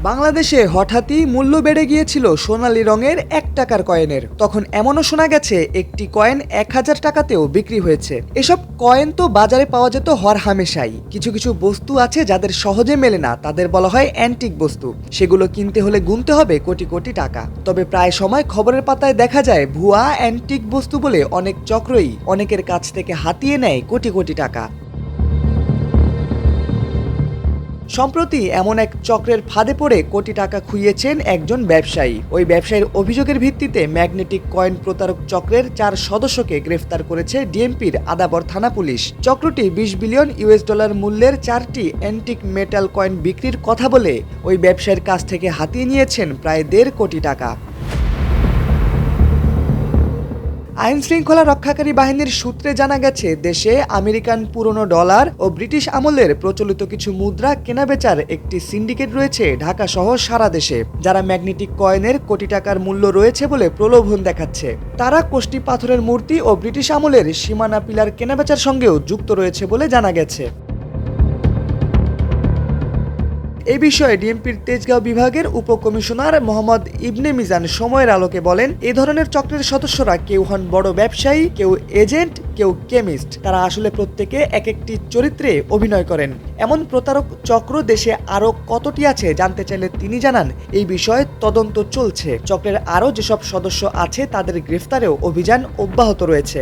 বাংলাদেশে হঠাৎই মূল্য বেড়ে গিয়েছিল সোনালী রঙের ১ টাকার কয়েনের। তখন এমনও শোনা গেছে একটি কয়েন ১,০০০ টাকাতেও বিক্রি হয়েছে। এসব কয়েন তো বাজারে পাওয়া যেত হরহামেশাই। কিছু কিছু বস্তু আছে যাদের সহজে মেলে না, তাদের বলা হয় অ্যান্টিক বস্তু। সেগুলো কিনতে হলে গুনতে হবে কোটি কোটি টাকা। তবে প্রায় সময় খবরের পাতায় দেখা যায় ভুয়া অ্যান্টিক বস্তু বলে অনেক চক্রই অনেকের কাছ থেকে হাতিয়ে নেয় কোটি কোটি টাকা। সম্প্রতি এমন এক চক্রের ফাঁদে পড়ে কোটি টাকা খুইয়েছেন একজন ব্যবসায়ী। ওই ব্যবসায়ীর অভিযোগের ভিত্তিতে ম্যাগনেটিক কয়েন প্রতারক চক্রের ৪ সদস্যকে গ্রেফতার করেছে ডিএমপির আদাবর থানা পুলিশ। চক্রটি ২০ বিলিয়ন US ডলার মূল্যের ৪টি অ্যান্টিক মেটাল কয়েন বিক্রির কথা বলে ওই ব্যবসায়ীর কাছ থেকে হাতিয়ে নিয়েছেন প্রায় ১.৫ কোটি টাকা। আইন শৃঙ্খলা রক্ষাকারী বাহিনীর সূত্রে জানা গেছে, দেশে আমেরিকান পুরনো ডলার ও ব্রিটিশ আমলের প্রচলিত কিছু মুদ্রা কেনাবেচার একটি সিন্ডিকেট রয়েছে ঢাকা সহ সারা দেশে, যারা ম্যাগনেটিক কয়েনের কোটি টাকার মূল্য রয়েছে বলে প্রলোভন দেখাচ্ছে। তারা কোষ্টি পাথরের মূর্তি ও ব্রিটিশ আমলের সীমানা পিলার কেনাবেচার সঙ্গেও যুক্ত রয়েছে বলে জানা গেছে। এই বিষয়ে ডিএমপির তেজগাঁও বিভাগের উপকমিশনার মোহাম্মদ ইবনে মিজান সময়ের আলোকে বলেন, এই ধরনের চক্রের সদস্যরা কেউ হন বড় ব্যবসায়ী, কেউ এজেন্ট, কেউ কেমিস্ট। তারা আসলে প্রত্যেকে এক একটি চরিত্রে অভিনয় করেন। এমন প্রতারক চক্র দেশে আরও কতটি আছে জানতে চাইলে তিনি জানান, এই বিষয়ে তদন্ত চলছে। চক্রের আরও যেসব সদস্য আছে তাদের গ্রেফতারেও অভিযান অব্যাহত রয়েছে।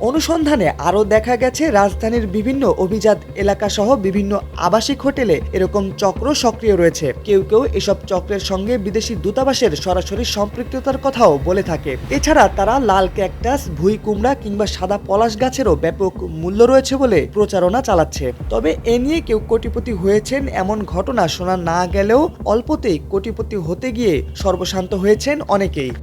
অনুসন্ধানে আরও দেখা গেছে, রাজধানীর বিভিন্ন অভিজাত এলাকাসহ বিভিন্ন আবাসিক হোটেলে এরকম চক্র সক্রিয় রয়েছে। কেউ কেউ এসব চক্রের সঙ্গে বিদেশি দূতাবাসের সরাসরি সম্পৃক্ততার কথাও বলে থাকে। এছাড়া তারা লাল ক্যাকটাস, ভুঁই কুমড়া কিংবা সাদা পলাশ গাছেরও ব্যাপক মূল্য রয়েছে বলে প্রচারণা চালাচ্ছে। তবে এ নিয়ে কেউ কোটিপতি হয়েছেন এমন ঘটনা শোনা না গেলেও অল্পতেই কোটিপতি হতে গিয়ে সর্বশান্ত হয়েছেন অনেকেই।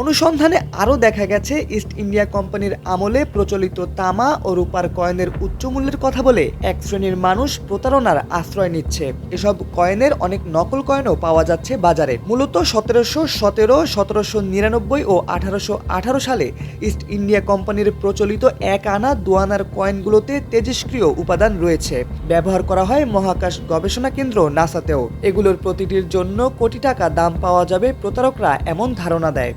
অনুসন্ধানে আরও দেখা গেছে, ইস্ট ইন্ডিয়া কোম্পানির আমলে প্রচলিত তামা ও রূপার কয়েনের উচ্চ মূল্যের কথা বলে এক শ্রেণীর মানুষ প্রতারণার আশ্রয় নিচ্ছে। এসব কয়েনের অনেক নকল কয়েনও পাওয়া যাচ্ছে বাজারে। মূলত ১৭১৭, ১৭৯৯ ও ১৮১৮ সালে ইস্ট ইন্ডিয়া কোম্পানির প্রচলিত ১ আনা, ২ আনার কয়েনগুলোতে তেজস্ক্রিয় উপাদান রয়েছে। ব্যবহার করা হয় মহাকাশ গবেষণা কেন্দ্র নাসাতেও। এগুলোর প্রতিটির জন্য কোটি টাকা দাম পাওয়া যাবে প্রতারকরা এমন ধারণা দেয়।